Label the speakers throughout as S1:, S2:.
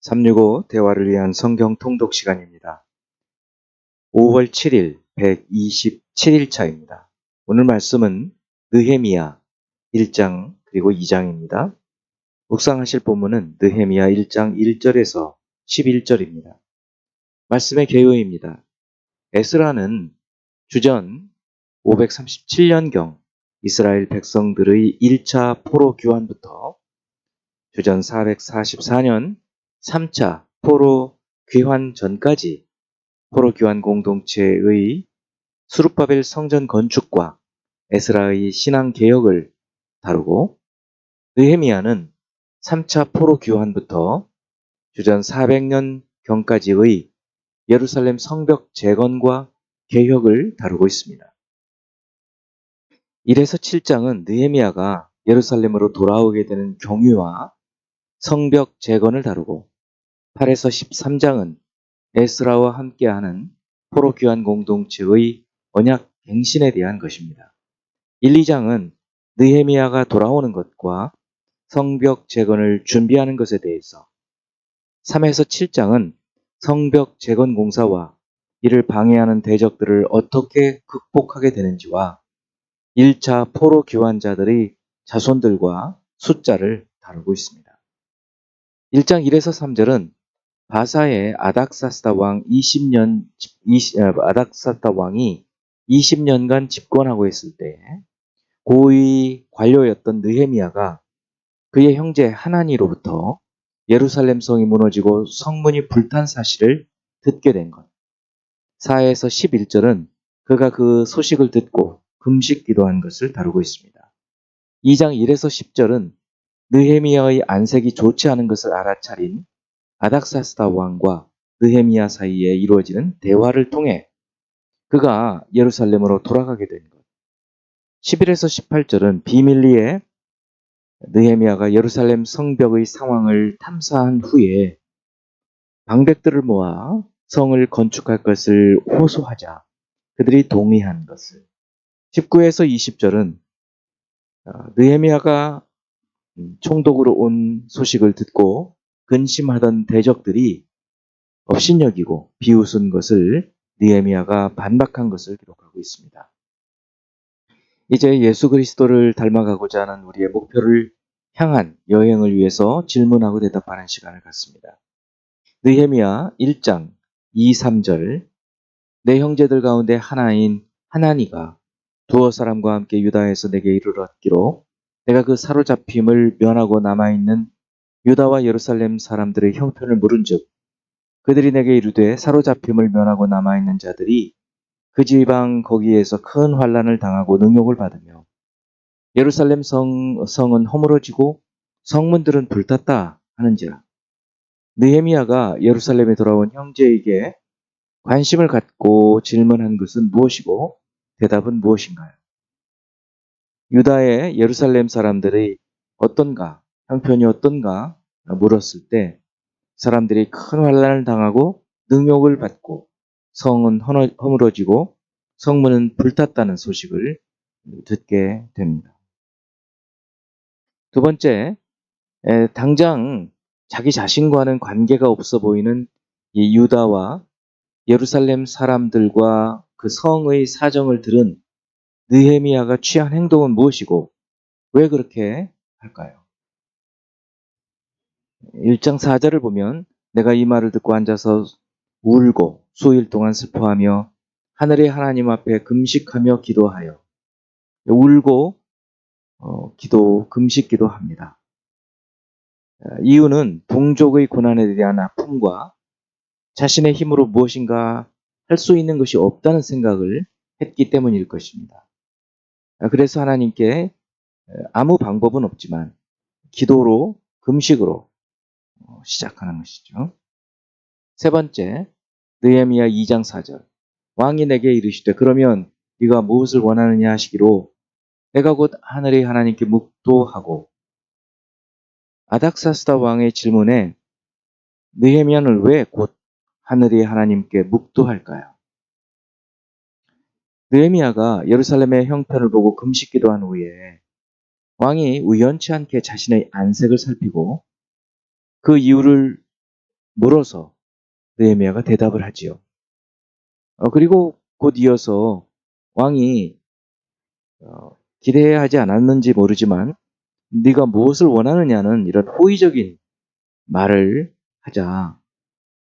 S1: 365 대화를 위한 성경 통독 시간입니다. 5월 7일 127일차입니다. 오늘 말씀은 느헤미야 1장 그리고 2장입니다. 묵상하실 본문은 느헤미야 1장 1절에서 11절입니다. 말씀의 개요입니다. 에스라는 주전 537년경 이스라엘 백성들의 1차 포로 귀환부터 주전 444년 3차 포로 귀환 전까지 포로 귀환 공동체의 수룹바벨 성전 건축과 에스라의 신앙 개혁을 다루고, 느헤미야는 3차 포로 귀환부터 주전 400년 경까지의 예루살렘 성벽 재건과 개혁을 다루고 있습니다. 1에서 7장은 느헤미야가 예루살렘으로 돌아오게 되는 경위와 성벽 재건을 다루고, 8에서 13장은 에스라와 함께하는 포로 귀환 공동체의 언약 갱신에 대한 것입니다. 1, 2장은 느헤미야가 돌아오는 것과 성벽 재건을 준비하는 것에 대해서, 3에서 7장은 성벽 재건 공사와 이를 방해하는 대적들을 어떻게 극복하게 되는지와 1차 포로 귀환자들의 자손들과 숫자를 다루고 있습니다. 1장 1에서 3절은 바사의 아닥사스다 왕이 20년간 집권하고 있을 때 고위 관료였던 느헤미야가 그의 형제 하나니로부터 예루살렘 성이 무너지고 성문이 불탄 사실을 듣게 된 것. 4에서 11절은 그가 그 소식을 듣고 금식 기도한 것을 다루고 있습니다. 2장 1에서 10절은 느헤미야의 안색이 좋지 않은 것을 알아차린 아닥사스다 왕과 느헤미야 사이에 이루어지는 대화를 통해 그가 예루살렘으로 돌아가게 된 것. 11에서 18절은 비밀리에 느헤미야가 예루살렘 성벽의 상황을 탐사한 후에 방백들을 모아 성을 건축할 것을 호소하자 그들이 동의한 것을. 19에서 20절은 느헤미야가 총독으로 온 소식을 듣고 근심하던 대적들이 업신여기고 비웃은 것을 느헤미야가 반박한 것을 기록하고 있습니다. 이제 예수 그리스도를 닮아가고자 하는 우리의 목표를 향한 여행을 위해서 질문하고 대답하는 시간을 갖습니다. 느헤미야 1장 2, 3절 내 형제들 가운데 하나인 하나니가 두어 사람과 함께 유다에서 내게 이르렀기로 내가 그 사로잡힘을 면하고 남아있는 유다와 예루살렘 사람들의 형편을 물은즉 그들이 내게 이르되 사로잡힘을 면하고 남아있는 자들이 그 지방 거기에서 큰 환난을 당하고 능욕을 받으며 예루살렘 성은 허물어지고 성문들은 불탔다 하는지라. 느헤미야가 예루살렘에 돌아온 형제에게 관심을 갖고 질문한 것은 무엇이고 대답은 무엇인가요? 유다의 예루살렘 사람들의 어떤가, 형편이 어떤가 물었을 때 사람들이 큰 환난을 당하고 능욕을 받고 성은 허물어지고 성문은 불탔다는 소식을 듣게 됩니다. 두 번째, 당장 자기 자신과는 관계가 없어 보이는 이 유다와 예루살렘 사람들과 그 성의 사정을 들은 느헤미야가 취한 행동은 무엇이고 왜 그렇게 할까요? 1장 4절을 보면 내가 이 말을 듣고 앉아서 울고 수일 동안 슬퍼하며 하늘의 하나님 앞에 금식하며 기도하여 울고 금식 기도합니다. 이유는 동족의 고난에 대한 아픔과 자신의 힘으로 무엇인가 할 수 있는 것이 없다는 생각을 했기 때문일 것입니다. 그래서 하나님께 아무 방법은 없지만 기도로 금식으로 시작하는 것이죠. 세 번째, 느헤미야 2장 4절 왕이 내게 이르시되 그러면 네가 무엇을 원하느냐 하시기로 내가 곧 하늘의 하나님께 묵도하고. 아닥사스다 왕의 질문에 느헤미야는 왜 곧 하늘의 하나님께 묵도할까요? 느헤미야가 예루살렘의 형편을 보고 금식 기도한 후에 왕이 우연치 않게 자신의 안색을 살피고 그 이유를 물어서 느헤미야가 대답을 하지요. 그리고 곧 이어서 왕이 기대하지 않았는지 모르지만 네가 무엇을 원하느냐는 이런 호의적인 말을 하자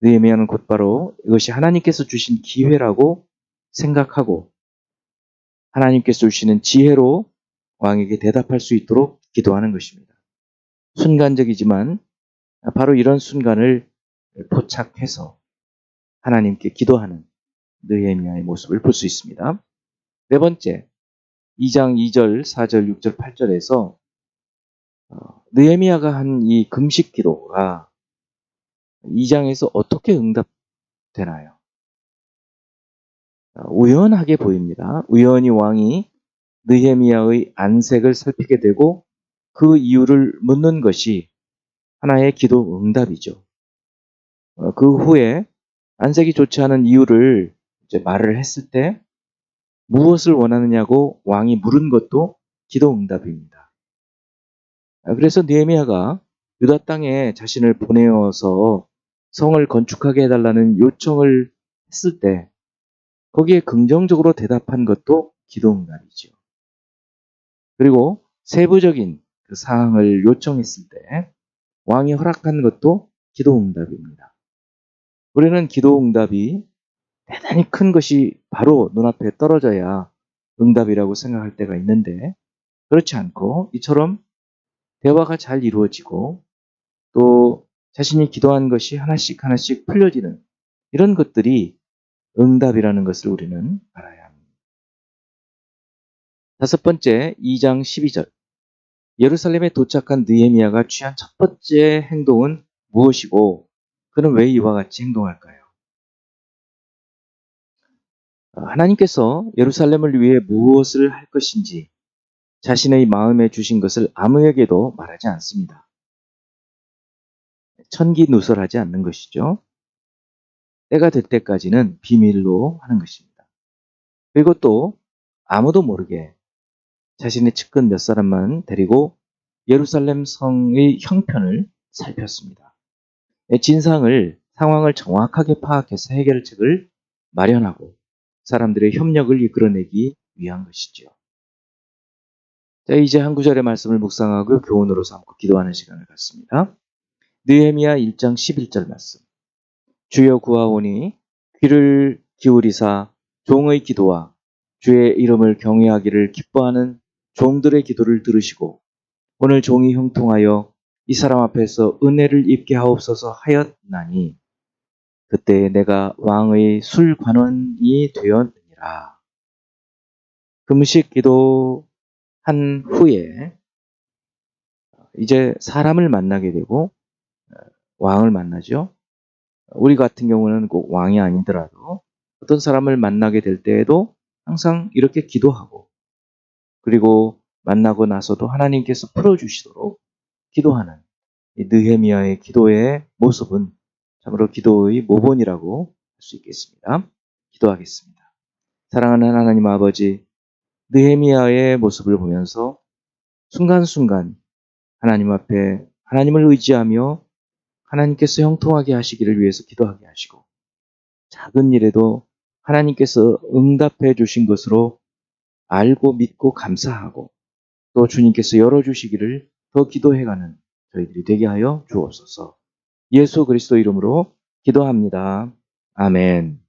S1: 느헤미야는 곧바로 이것이 하나님께서 주신 기회라고 생각하고 하나님께서 주시는 지혜로 왕에게 대답할 수 있도록 기도하는 것입니다. 순간적이지만 바로 이런 순간을 포착해서 하나님께 기도하는 느헤미야의 모습을 볼 수 있습니다. 네 번째, 2장 2절, 4절, 6절, 8절에서 느헤미야가 한 이 금식 기도가 2장에서 어떻게 응답되나요? 우연하게 보입니다. 우연히 왕이 느헤미야의 안색을 살피게 되고 그 이유를 묻는 것이 하나의 기도 응답이죠. 그 후에 안색이 좋지 않은 이유를 이제 말을 했을 때 무엇을 원하느냐고 왕이 물은 것도 기도 응답입니다. 그래서 느헤미야가 유다 땅에 자신을 보내어서 성을 건축하게 해달라는 요청을 했을 때 거기에 긍정적으로 대답한 것도 기도 응답이죠. 그리고 세부적인 그 사항을 요청했을 때 왕이 허락한 것도 기도 응답입니다. 우리는 기도 응답이 대단히 큰 것이 바로 눈앞에 떨어져야 응답이라고 생각할 때가 있는데 그렇지 않고 이처럼 대화가 잘 이루어지고 또 자신이 기도한 것이 하나씩 하나씩 풀려지는 이런 것들이 응답이라는 것을 우리는 알아야 합니다. 다섯 번째, 2장 12절. 예루살렘에 도착한 느헤미야가 취한 첫 번째 행동은 무엇이고 그는 왜 이와 같이 행동할까요? 하나님께서 예루살렘을 위해 무엇을 할 것인지 자신의 마음에 주신 것을 아무에게도 말하지 않습니다. 천기누설하지 않는 것이죠. 때가 될 때까지는 비밀로 하는 것입니다. 그리고 또 아무도 모르게 자신의 측근 몇 사람만 데리고 예루살렘 성의 형편을 살폈습니다. 진상을, 상황을 정확하게 파악해서 해결책을 마련하고 사람들의 협력을 이끌어내기 위한 것이죠. 자, 이제 한 구절의 말씀을 묵상하고 교훈으로 삼고 기도하는 시간을 갖습니다. 느헤미야 1장 11절 말씀. 주여 구하오니 귀를 기울이사 종의 기도와 주의 이름을 경외하기를 기뻐하는 종들의 기도를 들으시고 오늘 종이 형통하여 이 사람 앞에서 은혜를 입게 하옵소서 하였나니 그때 내가 왕의 술관원이 되었느니라. 금식 기도한 후에 이제 사람을 만나게 되고 왕을 만나죠. 우리 같은 경우는 꼭 왕이 아니더라도 어떤 사람을 만나게 될 때에도 항상 이렇게 기도하고 그리고 만나고 나서도 하나님께서 풀어주시도록 기도하는 이 느헤미야의 기도의 모습은 참으로 기도의 모본이라고 할 수 있겠습니다. 기도하겠습니다. 사랑하는 하나님 아버지, 느헤미야의 모습을 보면서 순간순간 하나님 앞에 하나님을 의지하며 하나님께서 형통하게 하시기를 위해서 기도하게 하시고 작은 일에도 하나님께서 응답해 주신 것으로 알고 믿고 감사하고 또 주님께서 열어주시기를 더 기도해가는 저희들이 되게 하여 주옵소서. 예수 그리스도 이름으로 기도합니다. 아멘.